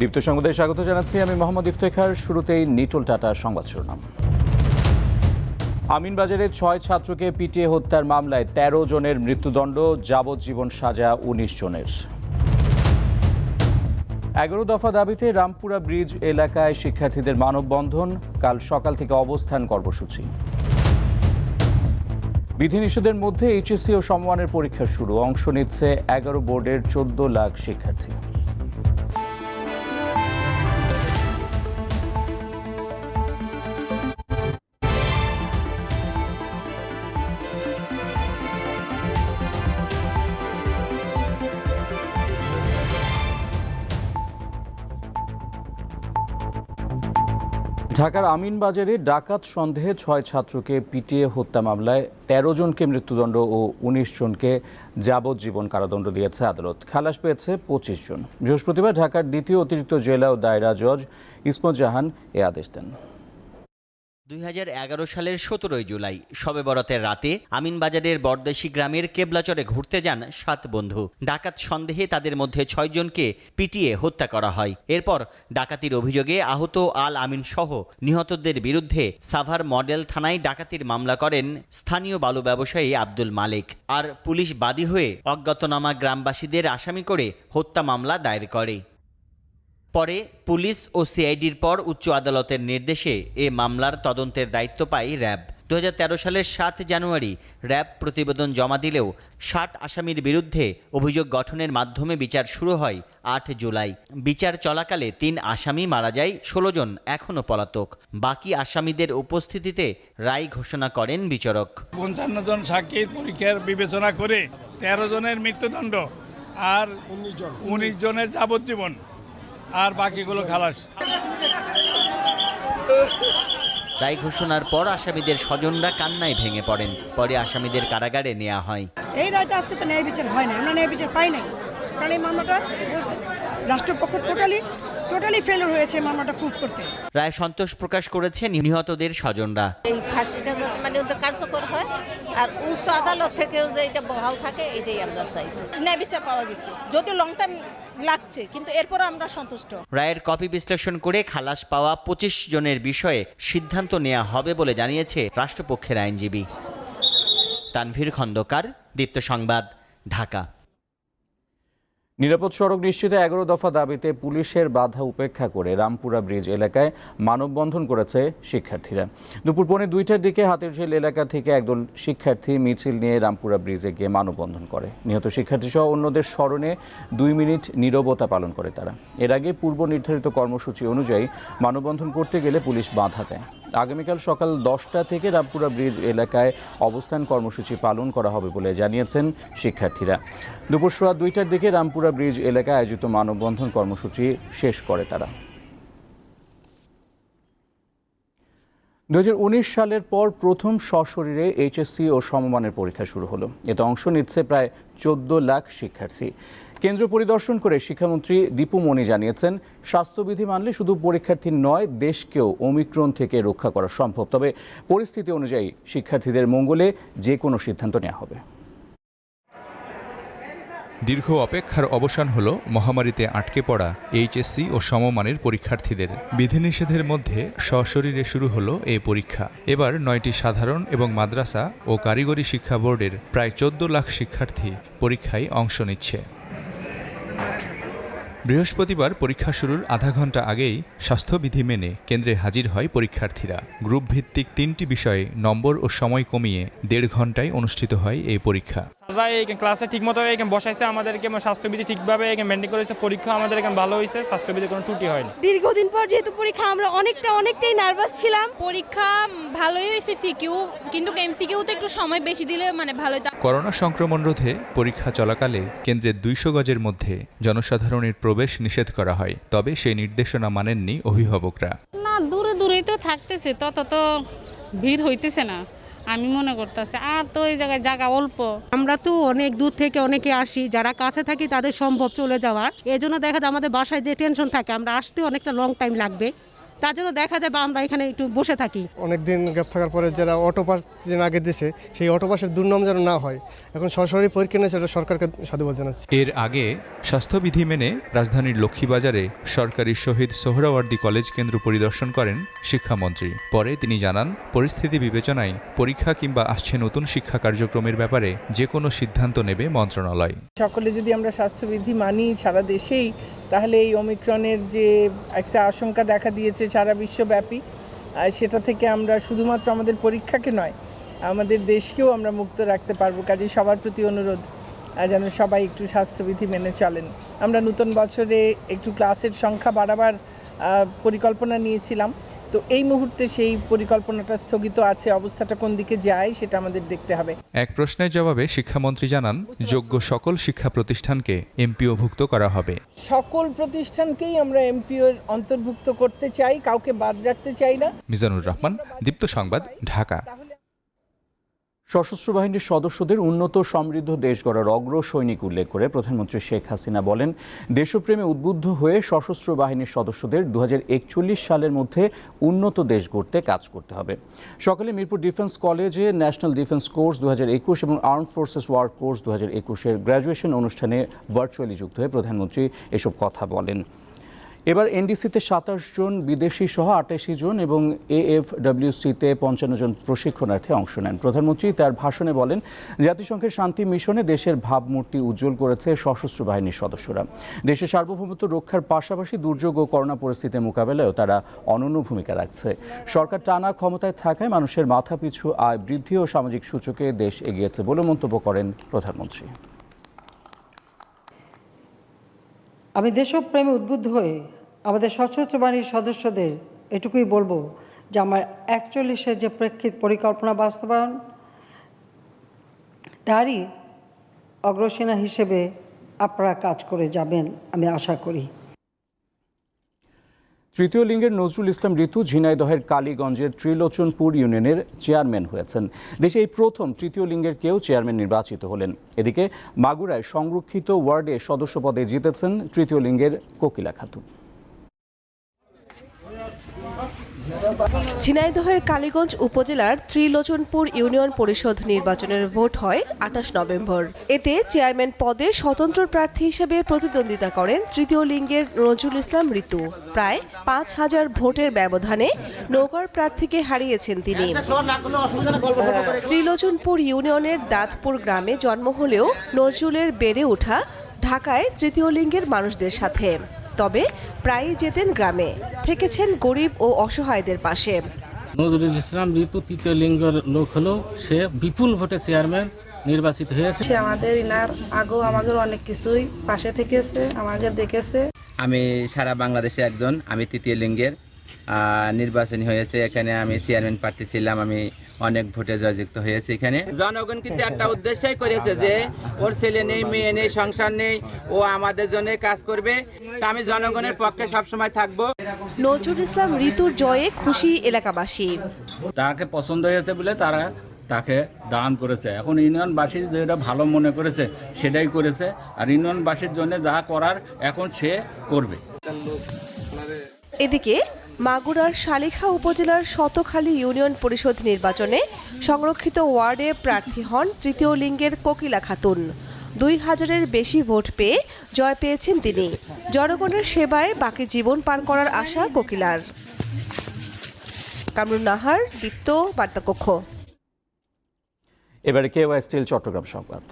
দীপ্ত সংবাদে স্বাগত জানাচ্ছি আমি মোহাম্মদ ইফতেখার। শুরুতেই নিটোল টাটা সংবাদ শিরোনাম। আমিনবাজারে 6 ছাত্রকে পিটিয়ে হত্যার মামলায় 13 জনের মৃত্যুদণ্ড, যাবজ্জীবন সাজা 19 জনের। 11 দফা দাবিতে রামপুরা ব্রিজ এলাকায় শিক্ষার্থীদের মানববন্ধন, কাল সকাল থেকে অবস্থান কর্মসূচি। বিধিনিষেধের মধ্যে এইচএসসি ও সমমানের পরীক্ষা শুরু, অংশ নিচ্ছে 11 বোর্ডের 14 লাখ শিক্ষার্থী। ঢাকার আমিনবাজারে ডাকাত সন্দেহে 6 ছাত্রকে পিটিয়ে হত্যা মামলায় 13 জনকে মৃত্যুদণ্ড ও 19 জনকে যাবজ্জীবন কারাদণ্ড দিয়েছে আদালত। খালাস পেয়েছে 25 জন। বৃহস্পতিবার ঢাকার দ্বিতীয় অতিরিক্ত জেলা ও দায়রা জজ ইসমত জাহান এ আদেশ দেন। 2011 সালের 17 জুলাই শবে বরাতের রাতে আমিনবাজারের বরদেশি গ্রামের কেবলাচরে ঘুরতে যান 7 বন্ধু। ডাকাত সন্দেহে তাদের মধ্যে 6 জনকে পিটিয়ে হত্যা করা হয়। এরপর ডাকাতির অভিযোগে আহত আল আমিন সহ নিহতদের বিরুদ্ধে সাভার মডেল থানায় ডাকাতির মামলা করেন স্থানীয় বালু ব্যবসায়ী আব্দুল মালিক। আর পুলিশ বাদী হয়ে অজ্ঞাতনামা গ্রামবাসীদের আসামি করে হত্যা মামলা দায়ের করে। পরে পুলিশ ও সিআইডির পর উচ্চ আদালতের নির্দেশে এ মামলার তদন্তের দায়িত্ব পায় র্যাব। 2013 সালের 7 জানুয়ারি র্যাব প্রতিবেদন জমা দিলেও 60 আসামির বিরুদ্ধে অভিযোগ গঠনের মাধ্যমে বিচার শুরু হয় 8 জুলাই। বিচার চলাকালে 3 আসামি মারা যায়, 16 জন এখনও পলাতক। বাকি আসামিদের উপস্থিতিতে রায় ঘোষণা করেন বিচারক। 55 জন সাক্ষীর পরীক্ষার বিবেচনা করে 13 জনের মৃত্যুদণ্ড আর 19 জনের যাবজ্জীবন আর বাকিগুলো খালাস। রায় ঘোষণার পর আসামিদের স্বজনরা কান্নায় ভেঙে পড়েন। পরে আসামিদের কারাগারে নেওয়া হয়। এই রায়টা আজকে তো ন্যায় বিচার হয় না, আমরা ন্যায় বিচার পাই নাই, কারণ এই মামলাটা রাষ্ট্রপক্ষ টোটালি ফেলিওর হয়েছে মামলাটা প্রুফ করতে। রায় সন্তোষ প্রকাশ করেছে নিহতদের স্বজনরা। এই ফাঁসিটা মানে ওদের কার্যকর হয় আর উচ্চ আদালত থেকেও যে এটা বহাল থাকে, এটাই আমরা চাই। ন্যায় বিচার পাওয়া গেছে, যদি লং টাইম লাগছে, কিন্তু এরপর আমরা সন্তুষ্ট। রায়ের কপি বিশ্লেষণ করে খালাস পাওয়া 25 জনের বিষয়ে সিদ্ধান্ত নেওয়া হবে বলে জানিয়েছে রাষ্ট্রপক্ষের আইনজীবী। তানভীর খন্দকার, দীপ্ত সংবাদ, ঢাকা। নিরাপদ সড়ক নিশ্চিতে 11 দফা দাবিতে পুলিশের বাধা উপেক্ষা করে রামপুরা ব্রিজ এলাকায় মানববন্ধন করেছে শিক্ষার্থীরা। দুপুর 2:45টার দিকে হাতিরঝিল এলাকা থেকে একদল শিক্ষার্থী মিছিল নিয়ে রামপুরা ব্রিজে গিয়ে মানববন্ধন করে। নিহত শিক্ষার্থী সহ অন্যদের স্মরণে 2 মিনিট নীরবতা পালন করে তারা। এর আগে পূর্ব নির্ধারিত কর্মসূচি অনুযায়ী মানববন্ধন করতে গেলে পুলিশ বাধা দেয়। আগামীকাল সকাল 10টা থেকে রামপুরা ব্রিজ এলাকায় অবস্থান কর্মসূচি পালন করা হবে বলে জানিয়েছেন শিক্ষার্থীরা। দুপুর 2:15টার দিকে রামপুরা ব্রিজ এলাকায় আয়োজিত মানববন্ধন কর্মসূচি শেষ করে তারা। 2019 সালের পর প্রথম সশরীরে এইচএসসি ও সমমানের পরীক্ষা শুরু হলো। এতে অংশ নিচ্ছে প্রায় 14 লাখ শিক্ষার্থী। কেন্দ্র পরিদর্শন করে শিক্ষামন্ত্রী দীপু মনি জানিয়েছেন, স্বাস্থ্যবিধি মানলে শুধু পরীক্ষার্থী নয়, দেশকেও ওমিক্রন থেকে রক্ষা করা সম্ভব। তবে পরিস্থিতি অনুযায়ী শিক্ষার্থীদের মঙ্গলে যে কোনো সিদ্ধান্ত নেওয়া হবে। দীর্ঘ অপেক্ষার অবসান হলো মহামারীতে আটকে পড়া এইচএসসি ও সমমানের পরীক্ষার্থীদের। বিধিনিষেধের মধ্যে সশরীরে শুরু হলো এই পরীক্ষা। এবার 9টি সাধারণ এবং মাদ্রাসা ও কারিগরি শিক্ষা বোর্ডের প্রায় 14 লাখ শিক্ষার্থী পরীক্ষায় অংশ নিচ্ছে। বৃহস্পতিবার পরীক্ষা শুরুর আধা ঘন্টা আগেই স্বাস্থ্যবিধি মেনে কেন্দ্রে হাজির হয় পরীক্ষার্থীরা। গ্রুপ ভিত্তিক 3টি বিষয়ে নম্বর ও সময় কমিয়ে 1.5 ঘন্টায় অনুষ্ঠিত হয় এই পরীক্ষা। ক্লাসে ঠিকমতো বসাইছে, আমাদেরকে স্বাস্থ্যবিধি ঠিকভাবে মেনটেন করেছে। পরীক্ষা আমাদের ভালো হয়েছে, স্বাস্থ্যবিধি কোনো ত্রুটি হয়নি। দীর্ঘদিন পর যেহেতু পরীক্ষা, আমরা অনেকটাই নার্ভাস ছিলাম। পরীক্ষা ভালোই হয়েছে, সিকিউ কিন্তু এমসিকিউতে একটু সময় বেশি দিলে ভালোই। করোনা সংক্রমণ রোধে পরীক্ষা চলাকালে কেন্দ্রের 200 গজের মধ্যে জনসাধারণের প্রবেশ নিষেধ করা হয়। তবে সেই নির্দেশনা মানেননি অভিভাবকরা। না, দূরেই তো থাকতেছে, তত তো ভিড় হইতেছে না আমি মনে করতেছি। আর তো এই জায়গায় জায়গা অল্প, আমরা তো অনেক দূর থেকে অনেকে আসি, যারা কাছে থাকি তাদের সম্ভব চলে যাওয়ার। এই জন্য দেখা যায় আমাদের বাসায় যে টেনশন থাকে, আমরা আসতে অনেকটা লং টাইম লাগবে, তার জন্য দেখা যায় বা আমরা এখানে একটু বসে থাকি। অনেকদিন গ্যাপ থাকার পরে যারা অটো পাস যেন আগে দিয়েছে সেই অটো পাসের দুর্নাম যেন না হয়, এখন সরাসরি পরীক্ষা নিয়ে সেটা সরকারকে সাধুবাদ জানাচ্ছি। এর আগে স্বাস্থ্যবিধি মেনে রাজধানীর লক্ষ্মীবাজারে সরকারি শহীদ সোহরাওয়ার্দী কলেজ কেন্দ্র পরিদর্শন করেন শিক্ষামন্ত্রী। পরে তিনি জানান, পরিস্থিতি বিবেচনায় পরীক্ষা কিংবা আসছে নতুন শিক্ষা কার্যক্রমের ব্যাপারে যে কোনো সিদ্ধান্ত নেবে মন্ত্রণালয়। সকলে যদি আমরা স্বাস্থ্যবিধি মানি সারা দেশেই, তাহলে এই ওমিক্রনের যে একটা আশঙ্কা দেখা দিয়েছে সারা বিশ্বব্যাপী, সেটা থেকে আমরা শুধুমাত্র আমাদের পরীক্ষাকে নয়, আমাদের দেশকেও আমরা মুক্ত রাখতে পারবো। কাজেই সবার প্রতি অনুরোধ যেন সবাই একটু স্বাস্থ্যবিধি মেনে চলেন। আমরা নতুন বছরে একটু ক্লাসের সংখ্যা বাড়াবার পরিকল্পনা নিয়েছিলাম, তো এই মুহূর্তে সেই পরিকল্পনাটা স্থগিত আছে। অবস্থাটা কোন দিকে যায় সেটা আমাদের দেখতে হবে। এক প্রশ্নের জবাবে শিক্ষামন্ত্রী জানান, যোগ্য সকল শিক্ষা প্রতিষ্ঠানকে এমপিওভুক্ত করা হবে। সকল প্রতিষ্ঠানকেই আমরা এমপিওর অন্তর্ভুক্ত করতে চাই, কাউকে বাদ রাখতে চাই না। মিজানুর রহমান, দীপ্ত সংবাদ, ঢাকা। সশস্ত্র বাহিনীর সদস্যদের উন্নত সমৃদ্ধ দেশ গড়ার অগ্র সৈনিক উল্লেখ করে প্রধানমন্ত্রী শেখ হাসিনা বলেন, দেশপ্রেমে উদ্বুদ্ধ হয়ে সশস্ত্র বাহিনীর সদস্যদের 2041 সালের মধ্যে উন্নত দেশ গড়তে কাজ করতে হবে। সকালে মিরপুর ডিফেন্স কলেজে ন্যাশনাল ডিফেন্স কোর্স 2021 এবং আর্মড ফোর্সেস ওয়ার কোর্স 2021-এর গ্র্যাজুয়েশন অনুষ্ঠানে ভার্চুয়ালি যুক্ত হয়ে প্রধানমন্ত্রী এসব কথা বলেন। এবার এনডিসিতে 27 জন বিদেশি সহ 88 জন এবং এএফডব্লিউসিতে 55 জন প্রশিক্ষণার্থী অংশ নেন। প্রধানমন্ত্রী তার ভাষণে বলেন, জাতিসংঘের শান্তি মিশনে দেশের ভাবমূর্তি উজ্জ্বল করেছে সশস্ত্র বাহিনীর সদস্যরা। দেশের সার্বভৌমত্ব রক্ষার পাশাপাশি দুর্যোগ ও করোনা পরিস্থিতি মোকাবেলায়ও তারা অনন্য ভূমিকা রাখছে। সরকার টানা ক্ষমতায় থাকায় মানুষের মাথাপিছু আয় বৃদ্ধি ও সামাজিক সূচকে দেশ এগিয়েছে বলে মন্তব্য করেন প্রধানমন্ত্রী। আমি দেশপ্রেমে উদ্বুদ্ধ হয়ে আমাদের সশস্ত্র বাহিনীর সদস্যদের এটুকুই বলবো যে আমার 41-এর যে প্রেক্ষিত পরিকল্পনা বাস্তবায়ন, তারই অগ্রসেনা হিসেবে আপনারা কাজ করে যাবেন আমি আশা করি। তৃতীয় লিঙ্গের নজরুল ইসলাম ঋতু ঝিনাইদহের কালীগঞ্জের ত্রিলোচনপুর ইউনিয়নের চেয়ারম্যান হয়েছেন। দেশে এই প্রথম তৃতীয় লিঙ্গের কেউ চেয়ারম্যান নির্বাচিত হলেন। এদিকে মাগুরায় সংরক্ষিত ওয়ার্ডে সদস্য পদে জিতেছেন তৃতীয় লিঙ্গের কোকিলা খাতুন। ঝিনাইদহের কালীগঞ্জ উপজেলার ত্রিলোচনপুর ইউনিয়ন পরিষদ নির্বাচনের ভোট হয় 28 নভেম্বর। এতে চেয়ারম্যান পদে স্বতন্ত্র প্রার্থী হিসেবে প্রতিদ্বন্দ্বিতা করেন তৃতীয় লিঙ্গের নজরুল ইসলাম ঋতু। প্রায় 5000 ভোটের ব্যবধানে নৌকার প্রার্থীকে হারিয়েছেন তিনি। ত্রিলোচনপুর ইউনিয়নের দাঁতপুর গ্রামে জন্ম হলেও নজরুলের বেড়ে ওঠা ঢাকায় তৃতীয় লিঙ্গের মানুষদের সাথে। তবে প্রায়ই যেতেন গ্রামে, থেকেছেন গরিব ও অসহায়দের পাশে। নজরুল ইসলাম ঋতু তৃতীয় লিঙ্গের লোক হলেও সে বিপুল ভোটে চেয়ারম্যান নির্বাচিত হয়েছে। সে আমাদের ইনার আগেও আমাদের অনেক কিছুই পাশে থেকেছে, আমাদের দেখেছে। আমি সারা বাংলাদেশে একজন, আমি তৃতীয় লিঙ্গের নির্বাচনী হয়েছে। এখানে আমি চেয়ারম্যান প্রার্থী ছিলাম, আমি অনেক ভোটে জয়যুক্ত হয়েছে। এখানে জনগণ কিন্তু একটা উদ্দেশ্যই করেছে যে ওর ছেলে নেই, মেয়ে নেই, সংসার নেই, ও আমাদের জন্য কাজ করবে। তা আমি জনগণের পক্ষে সবসময় থাকবো। নজরুল ইসলাম ঋতুর জয়ে খুশি এলাকাবাসী। তাকে পছন্দ হয়েছে বলে তারা তাকে দান করেছে। এখন ইউনিয়নবাসী যেটা ভালো মনে করেছে সেটাই করেছে, আর ইউনিয়নবাসীর জন্য যা করার এখন সে করবে। এদিকে মাগুরার শালিখা উপজেলার শতখালী ইউনিয়ন পরিষদ নির্বাচনে সংরক্ষিত ওয়ার্ডে প্রার্থী হন তৃতীয় লিঙ্গের কোকিলা খাতুন। 2000-এর বেশি ভোট পেয়ে জয় পেয়েছেন তিনি। জনগণের সেবায় বাকি জীবন পার করার আশা কোকিলার। কামরুন নাহার, দীপ্ত, বার্তাকক্ষ। এবারে কেওয়াই স্টিল চট্টগ্রাম সংবাদ।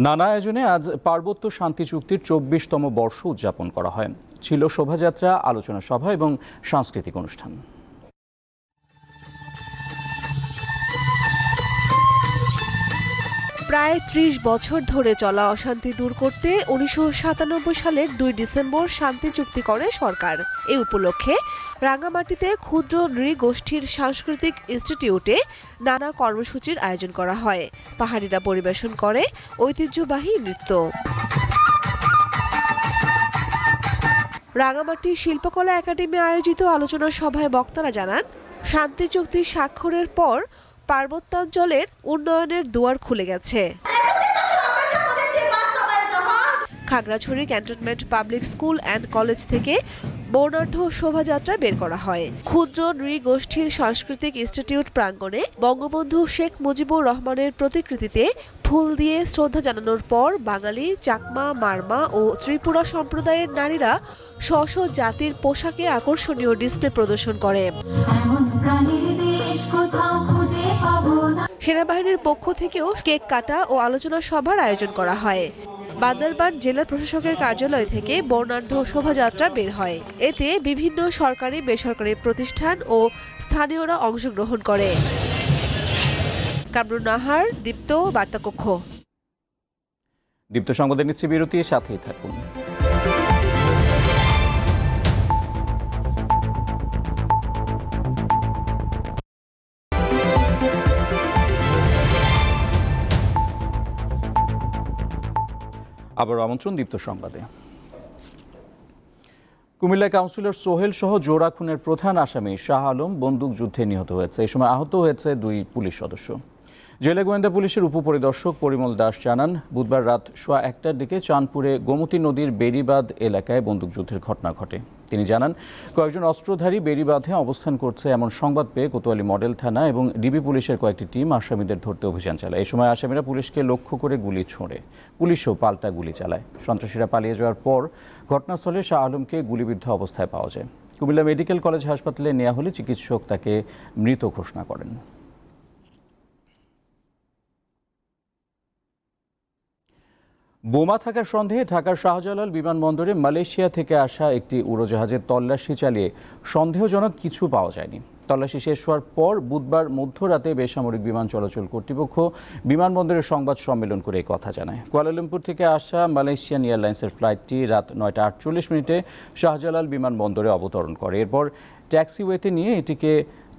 নানা আয়োজনে আজ পার্বত্য শান্তি চুক্তির 24তম বর্ষ উদযাপন করা হয়। ছিল শোভাযাত্রা, আলোচনা সভা এবং সাংস্কৃতিক অনুষ্ঠান। প্রায় 30 বছর ধরে চলা অশান্তি দূর করতে 1997 সালের 2 ডিসেম্বর শান্তি চুক্তি করে সরকার। এই উপলক্ষে রাঙ্গামাটিতে ক্ষুদ্র নৃগোষ্ঠীর সাংস্কৃতিক ইনস্টিটিউটে নানা কর্মসূচির আয়োজন করা হয়। পাহাড়িরা পরিবেশন করে ঐতিহ্যবাহী নৃত্য। রাঙ্গামাটি শিল্পকলা একাডেমি আয়োজিত আলোচনা সভায় বক্তারা জানান, শান্তি চুক্তি স্বাক্ষরের পর পার্বত্যাঞ্চলের উন্নয়নের দুয়ার খুলে গেছে। Khagrachhari cantonment public school and college থেকে বর্ণাঢ্য শোভাযাত্রা বের করা হয়। ক্ষুদ্র নৃগোষ্ঠীর সাংস্কৃতিক ইনস্টিটিউট প্রাঙ্গণে বঙ্গবন্ধু শেখ মুজিবুর রহমানের প্রতিকৃতিতে ফুল দিয়ে শ্রদ্ধা জানানোর পর বাঙালি, চাকমা, মারমা ও ত্রিপুরা সম্প্রদায়ের নারীরা স্ব স্ব জাতির পোশাকে আকর্ষণীয় ডিসপ্লে প্রদর্শন করে। সেনাবাহিনীর পক্ষ থেকেও কেক কাটা ও আলোচনা সভার আয়োজন করা হয়। বান্দরবান জেলা প্রশাসকের কার্যালয় থেকে বর্ণাঢ্য শোভাযাত্রা বের হয়। এতে বিভিন্ন সরকারি বেসরকারি প্রতিষ্ঠান ও স্থানীয়রা অংশগ্রহণ করে। কামরুন নাহার, দীপ্ত বার্তাকক্ষ। দীপ্ত সংবাদে নিচ্ছে বিরতি, সাথেই থাকুন। আবার আমন্ত্রণ দীপ্ত সংবাদে। কুমিল্লা কাউন্সিলর সোহেল সহ জোড়া খুনের প্রধান আসামি শাহ আলম বন্দুকযুদ্ধে নিহত হয়েছে। এই সময় আহত হয়েছে 2 পুলিশ সদস্য। জেলা গোয়েন্দা পুলিশের উপপরিদর্শক পরিমল দাস জানান, বুধবার রাত 1:15টার দিকে চাঁদপুরে গোমতী নদীর বেড়িবাঁধ এলাকায় বন্দুকযুদ্ধের ঘটনা ঘটে। তিনি জানান, কয়েকজন অস্ত্রধারী বেড়িবাঁধে অবস্থান করছে এমন সংবাদ পেয়ে কোতোয়ালি মডেল থানা এবং ডিবি পুলিশের কয়েকটি টিম আসামিদের ধরতে অভিযান চালায়। এই সময় আসামিরা পুলিশকে লক্ষ্য করে গুলি ছোঁড়ে, পুলিশও পাল্টা গুলি চালায়। সন্ত্রাসীরা পালিয়ে যাওয়ার পর ঘটনাস্থলে শাহ আলমকে গুলিবিদ্ধ অবস্থায় পাওয়া যায়। কুমিল্লা মেডিকেল কলেজ হাসপাতালে নেওয়া হলে চিকিৎসক তাকে মৃত ঘোষণা করেন। বোমা থাকার সন্দেহে ঢাকার শাহজালাল বিমানবন্দরে মালয়েশিয়া থেকে আসা একটি উড়োজাহাজের তল্লাশি চালিয়ে সন্দেহজনক কিছু পাওয়া যায়নি। তল্লাশি শেষ হওয়ার পর বুধবার মধ্যরাতে বেসামরিক বিমান চলাচল কর্তৃপক্ষ বিমানবন্দরের সংবাদ সম্মেলন করে এই কথা জানায়। কুয়ালালামপুর থেকে আসা মালয়েশিয়ান এয়ারলাইন্সের ফ্লাইটটি রাত 9:48 শাহজালাল বিমানবন্দরে অবতরণ করে। এরপর ট্যাক্সিওয়েতে নিয়ে এটিকে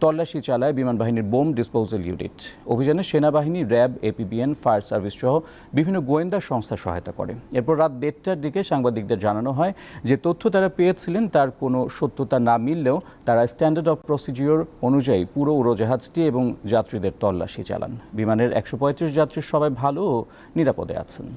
তল্লাশি চালায় বিমান বাহিনীর বোম ডিসপোজাল ইউনিট। অভিযানে সেনাবাহিনী, র্যাব, এপিবিএন, ফায়ার সার্ভিস সহ বিভিন্ন গোয়েন্দা সংস্থা সহায়তা করে। এরপর রাত 1:30টার দিকে সাংবাদিকদের জানানো হয় যে তথ্য তারা পেয়েছিলেন তার কোনো সত্যতা না মিললেও তারা স্ট্যান্ডার্ড অফ প্রসিডিওর অনুযায়ী পুরো উড়োজাহাজটি এবং যাত্রীদের তল্লাশি চালান। বিমানের 135 যাত্রী সবাই ভালো ও নিরাপদে আছেন।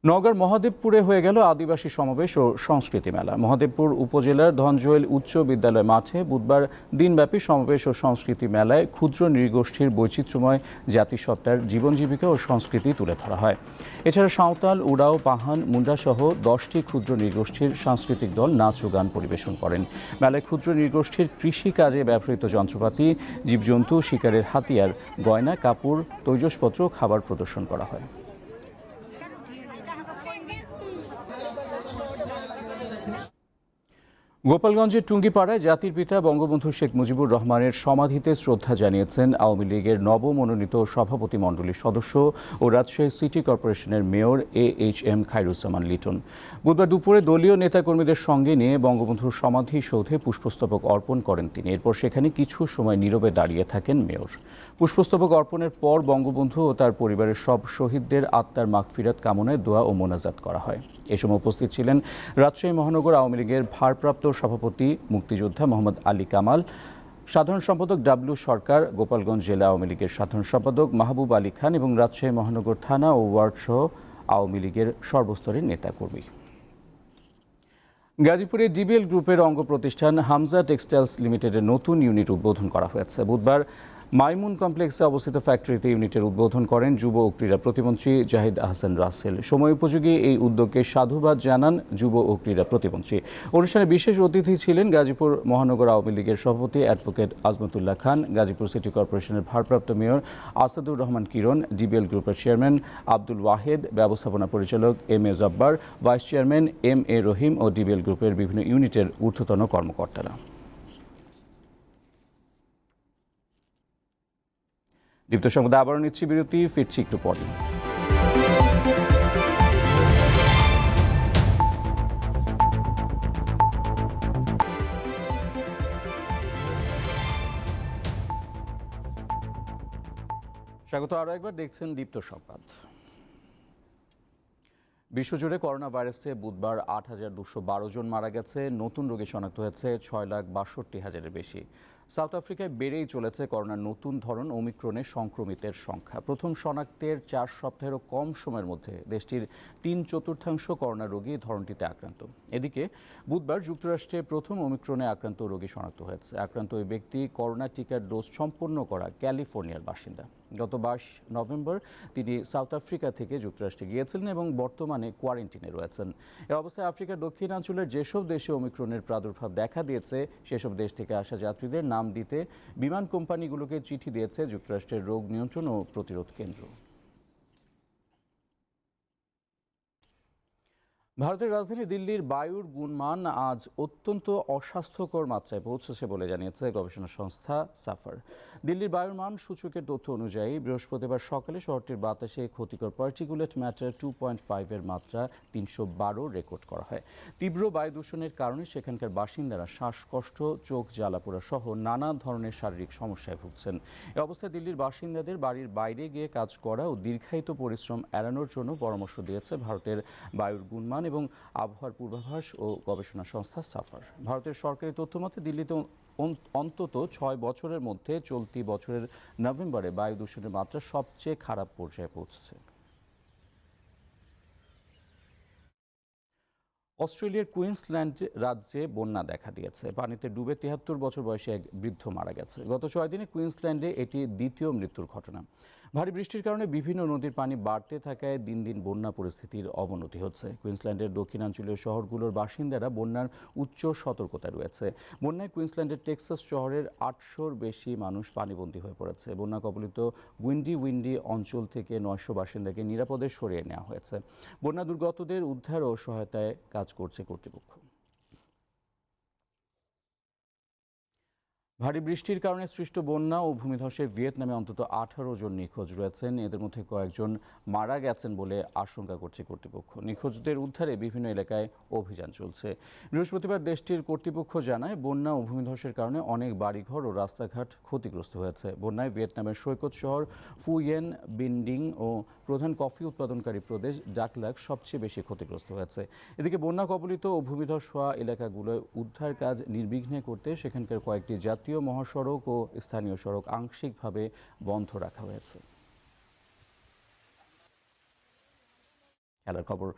নওগাঁর মহাদেবপুরে হয়ে গেল আদিবাসী সমাবেশ ও সংস্কৃতি মেলা। মহাদেবপুর উপজেলার ধনজোয়েল উচ্চ বিদ্যালয় মাঠে বুধবার দিনব্যাপী সমাবেশ ও সংস্কৃতি মেলায় ক্ষুদ্র নৃগোষ্ঠীর বৈচিত্র্যময় জাতিসত্তার জীবন জীবিকা ও সংস্কৃতি তুলে ধরা হয়। এছাড়া সাঁওতাল, উড়াও, পাহান, মুন্ডা সহ 10টি ক্ষুদ্র নৃগোষ্ঠীর সাংস্কৃতিক দল নাচ ও গান পরিবেশন করেন। মেলায় ক্ষুদ্র নৃগোষ্ঠীর কৃষি কাজে ব্যবহৃত যন্ত্রপাতি, জীবজন্তু, শিকারের হাতিয়ার, গয়না, কাপড়, তৈজসপত্র, খাবার প্রদর্শন করা হয়। গোপালগঞ্জের টুঙ্গিপাড়ায় জাতির পিতা বঙ্গবন্ধু শেখ মুজিবুর রহমানের সমাধিতে শ্রদ্ধা জানিয়েছেন আওয়ামী লীগের নবমনোনীত সভাপতি মণ্ডলীর সদস্য ও রাজশাহী সিটি কর্পোরেশনের মেয়র AHM খায়রুজ্জামান লিটন। বুধবার দুপুরে দলীয় নেতাকর্মীদের সঙ্গে নিয়ে বঙ্গবন্ধুর সমাধিসৌধে পুষ্পস্তবক অর্পণ করেন তিনি। এরপর সেখানে কিছু সময় নীরবে দাঁড়িয়ে থাকেন মেয়র। পুষ্পস্তবক অর্পণের পর বঙ্গবন্ধু ও তার পরিবারের সব শহীদদের আত্মার মাগফিরাত কামনায় দোয়া ও মোনাজাত করা হয়। এ সময় উপস্থিত ছিলেন রাজশাহী মহানগর আওয়ামী লীগের ভারপ্রাপ্ত সভাপতি মুক্তিযোদ্ধা মোহাম্মদ আলী কামাল, সাধারণ সম্পাদক ডাব্লু সরকার, গোপালগঞ্জ জেলা আওয়ামী লীগের সাধারণ সম্পাদক মাহবুব আলী খান এবং রাজশাহী মহানগর থানা ও ওয়ার্ড সহ আওয়ামী লীগের সর্বস্তরের নেতাকর্মী। গাজীপুরে ডিবিএল গ্রুপের অঙ্গ প্রতিষ্ঠান হামজা টেক্সটাইলস লিমিটেডের নতুন ইউনিট উদ্বোধন করা হয়েছে। বুধবার মাইমুন কমপ্লেক্সে অবস্থিত ফ্যাক্টরিতে ইউনিটের উদ্বোধন করেন যুব ও ক্রীড়া প্রতিমন্ত্রী জাহিদ আহসান রাসেল। সময় উপযোগী এই উদ্যোগকে সাধুবাদ জানান যুব ও ক্রীড়া প্রতিমন্ত্রী। অনুষ্ঠানে বিশেষ অতিথি ছিলেন গাজীপুর মহানগর আওয়ামী লীগের সভাপতি অ্যাডভোকেট আজমতুল্লাহ খান, গাজীপুর সিটি কর্পোরেশনের ভারপ্রাপ্ত মেয়র আসাদুর রহমান কিরণ, ডিবিএল গ্রুপের চেয়ারম্যান আব্দুল ওয়াহেদ, ব্যবস্থাপনা পরিচালক MA Jabbar, vice chairman MA রহিম ও ডিবিএল গ্রুপের বিভিন্ন ইউনিটের ঊর্ধ্বতন কর্মকর্তারা। দীপ্ত সংবাদে আবারও নিচ্ছি বিরতি, ফিরছি একটু পরে। স্বাগত আরও একবার, দেখছেন দীপ্ত সংবাদ। বিশ্বজুড়ে করোনা ভাইরাসে বুধবার ৮,২১২ জন মারা গেছে। নতুন রোগী শনাক্ত হয়েছে ৬,৬২,০০০-এর বেশি। সাউথ আফ্রিকায় বেড়েই চলেছে করোনার নতুন ধরন ওমিক্রনের সংক্রমিতের সংখ্যা। প্রথম শনাক্তের ৪ সপ্তাহেরও কম সময়ের মধ্যে দেশটির ৩/৪ করোনা রোগী ধরনটিতে আক্রান্ত। এদিকে বুধবার যুক্তরাষ্ট্রে প্রথম ওমিক্রনে আক্রান্ত রোগী শনাক্ত হয়েছে। আক্রান্ত ওই ব্যক্তি করোনা টিকার ডোজ সম্পন্ন করা ক্যালিফোর্নিয়ার বাসিন্দা। গত ২২ নভেম্বর তিনি সাউথ আফ্রিকা থেকে যুক্তরাষ্ট্রে গিয়েছিলেন এবং বর্তমানে কোয়ারেন্টিনে রয়েছেন। এ অবস্থায় আফ্রিকার দক্ষিণাঞ্চলের যেসব দেশে ওমিক্রনের প্রাদুর্ভাব দেখা দিয়েছে সেসব দেশ থেকে আসা যাত্রীদের নাম দিতে বিমান কোম্পানিগুলোকে চিঠি দিয়েছে যুক্তরাষ্ট্রের রোগ নিয়ন্ত্রণ ও প্রতিরোধ কেন্দ্র। ভারতের রাজধানী দিল্লির বায়ুর গুণমান আজ অত্যন্ত অস্বাস্থ্যকর মাত্রায় পৌঁছেছে বলে জানিয়েছে গবেষণা সংস্থা সাফার। দিল্লির বায়ুর মান সূচকের তথ্য অনুযায়ী বৃহস্পতিবার সকালে শহরটির বাতাসে ক্ষতিকর পার্টিকুলেট ম্যাটার 2.5-এর মাত্রা ৩১২ রেকর্ড করা হয়। তীব্র বায়ু দূষণের কারণে সেখানকার বাসিন্দারা শ্বাসকষ্ট, চোখ জ্বালাপোড়া সহ নানা ধরনের শারীরিক সমস্যায় ভুগছেন। এ অবস্থায় দিল্লির বাসিন্দাদের বাড়ির বাইরে গিয়ে কাজ করা ও দীর্ঘায়িত পরিশ্রম এড়ানোর জন্য পরামর্শ দিয়েছে ভারতের বায়ুর গুণমান এবং আবহাওয়ার পূর্বাভাস ও গবেষণা সংস্থা সাফার। ভারতের সরকারি তথ্যমতে দিল্লিতে অন্তত ৬ বছরের মধ্যে চলতি বছরের নভেম্বরে বায়ু দূষণের মাত্রা সবচেয়ে খারাপ পর্যায়ে পৌঁছেছে। অস্ট্রেলিয়ার কুইন্সল্যান্ড রাজ্যে বন্যা দেখা দিয়েছে। পানিতে ডুবে ৭৩ বছর বয়সী এক বৃদ্ধ মারা গেছে। গত ৬ দিনে কুইন্সল্যান্ডে এটি দ্বিতীয় মৃত্যুর ঘটনা। ভারী বৃষ্টির কারণে বিভিন্ন নদীর পানি বাড়তে থাকায় দিন দিন বন্যা পরিস্থিতির অবনতি হচ্ছে। কুইন্সল্যান্ডের দক্ষিণাঞ্চলীয় শহরগুলোর বাসিন্দারা বন্যার উচ্চ সতর্কতায় রয়েছে। বন্যায় কুইন্সল্যান্ডের টেক্সাস শহরের ৮০০-র বেশি মানুষ পানিবন্দী হয়ে পড়েছে। বন্যা কবলিত উইন্ডি অঞ্চল থেকে ৯০০ বাসিন্দাকে নিরাপদে সরিয়ে নেওয়া হয়েছে। বন্যা দুর্গতদের উদ্ধার ও সহায়তায় কাজ করছে কর্তৃপক্ষ। ভারী বৃষ্টির কারণে সৃষ্ট বন্যা ও ভূমিধসে ভিয়েতনামে অন্তত ১৮ জন নিখোঁজ রয়েছেন। এদের মধ্যে কয়েকজন মারা গেছেন বলে আশঙ্কা করছে কর্তৃপক্ষ। নিখোঁজদের উদ্ধারে বিভিন্ন এলাকায় অভিযান চলছে। বৃহস্পতিবার দেশটির কর্তৃপক্ষ জানায়, বন্যা ও ভূমিধসের কারণে অনেক বাড়িঘর ও রাস্তাঘাট ক্ষতিগ্রস্ত হয়েছে। বন্যায় ভিয়েতনামের সৈকত শহর ফুইয়েন বিন্ডিং ও প্রধান কফি উৎপাদনকারী প্রদেশ ডাকলাক সবচেয়ে বেশি ক্ষতিগ্রস্ত হয়েছে। এদিকে বন্যা কবলিত ও ভূমিধস হওয়া এলাকাগুলোয় উদ্ধার কাজ নির্বিঘ্নে করতে সেখানকার কয়েকটি জাতীয় মহাসড়ক ও স্থানীয় সড়ক আংশিকভাবে বন্ধ রাখা হয়েছে। খেলার খবর।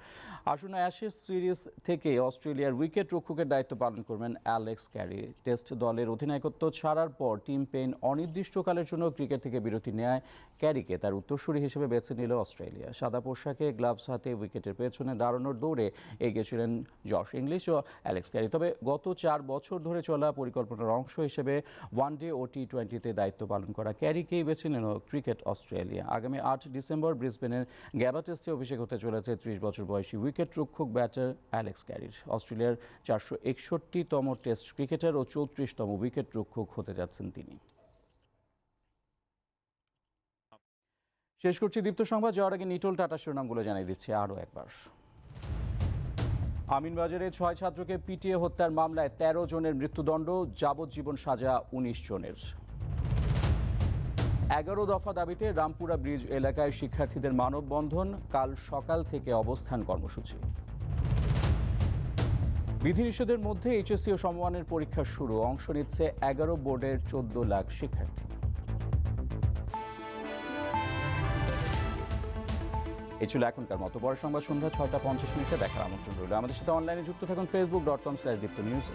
আসন্ন অ্যাশেজ সিরিজ থেকে অস্ট্রেলিয়ার উইকেট রক্ষকের দায়িত্ব পালন করবেন অ্যালেক্স ক্যারি। টেস্ট দলের অধিনায়কত্ব ছাড়ার পর টিম পেইন অনির্দিষ্টকালের জন্য ক্রিকেট থেকে বিরতি নেয় ক্যারিকে তার উত্তরসূরি হিসেবে বেছে নিল অস্ট্রেলিয়া। সাদা পোশাকে গ্লাভস হাতে উইকেটের পেছনে দাঁড়ানোর দৌড়ে এগিয়েছিলেন জশ ইংলিশ ও অ্যালেক্স ক্যারি। তবে গত ৪ বছর ধরে চলা পরিকল্পনার অংশ হিসেবে ওয়ানডে ও টি-20-তে দায়িত্ব পালন করা ক্যারিকেই বেছে নিল ক্রিকেট অস্ট্রেলিয়া। আগামী ৮ ডিসেম্বর ব্রিসবেনের গ্যাবা টেস্টে অভিষেক হতে চলেছে ৩০ বছর বয়সী উইকেট রক্ষক ব্যাটার অ্যালেক্স ক্যারির। অস্ট্রেলিয়ার ৪৬১তম টেস্ট ক্রিকেটার ও ৩৪তম উইকেট রক্ষক হতে যাচ্ছেন তিনি। শেষ করছি দীপ্ত সংবাদ। যাওয়ার আগে নিটোল টাটা শিরোনামগুলো জানিয়ে দিচ্ছি আরও একবার। আমিনবাজারে ৬ ছাত্রকে পিটিয়ে হত্যার মামলায় ১৩ জনের মৃত্যুদণ্ড, যাবজ্জীবন সাজা ১৯ জনের। ১১ দফা দাবিতে রামপুরা ব্রিজ এলাকায় শিক্ষার্থীদের মানববন্ধন, কাল সকাল থেকে অবস্থান কর্মসূচি। বিধিনিষেধের মধ্যে এইচএসসি ও সমমানের পরীক্ষা শুরু, অংশ নিচ্ছে ১১ বোর্ডের ১৪ লাখ শিক্ষার্থী। এই ছিল এখনকার মতো। পরের সংবাদ সন্ধ্যা ৬টা ৫০ মিনিটে দেখার আমন্ত্রণ রইল। আমাদের সাথে অনলাইনে যুক্ত থাকুন facebook.com/diptonews।